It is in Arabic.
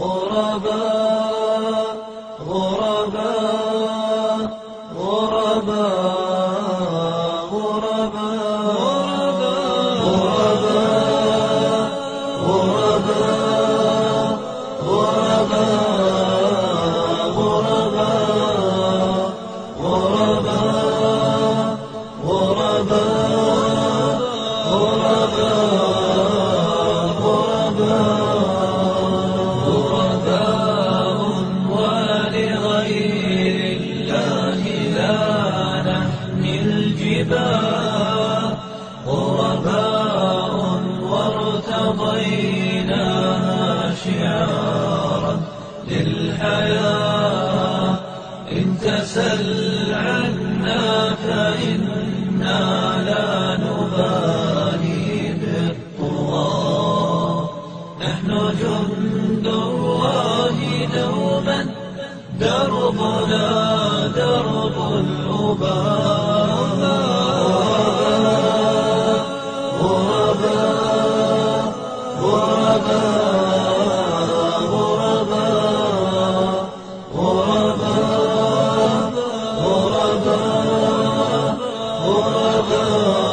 غرباء غرباء غرباء غرباء غرباء ولغير الله لا نحمي الجبال غرباء وارتضيناها شعارا للحياة إن تسل عنا فإنا لا نبالي بالطغاة نحن جند الله دوما دربنا درب الأباء غرباء غرباء غرباء غرباء غرباء غرباء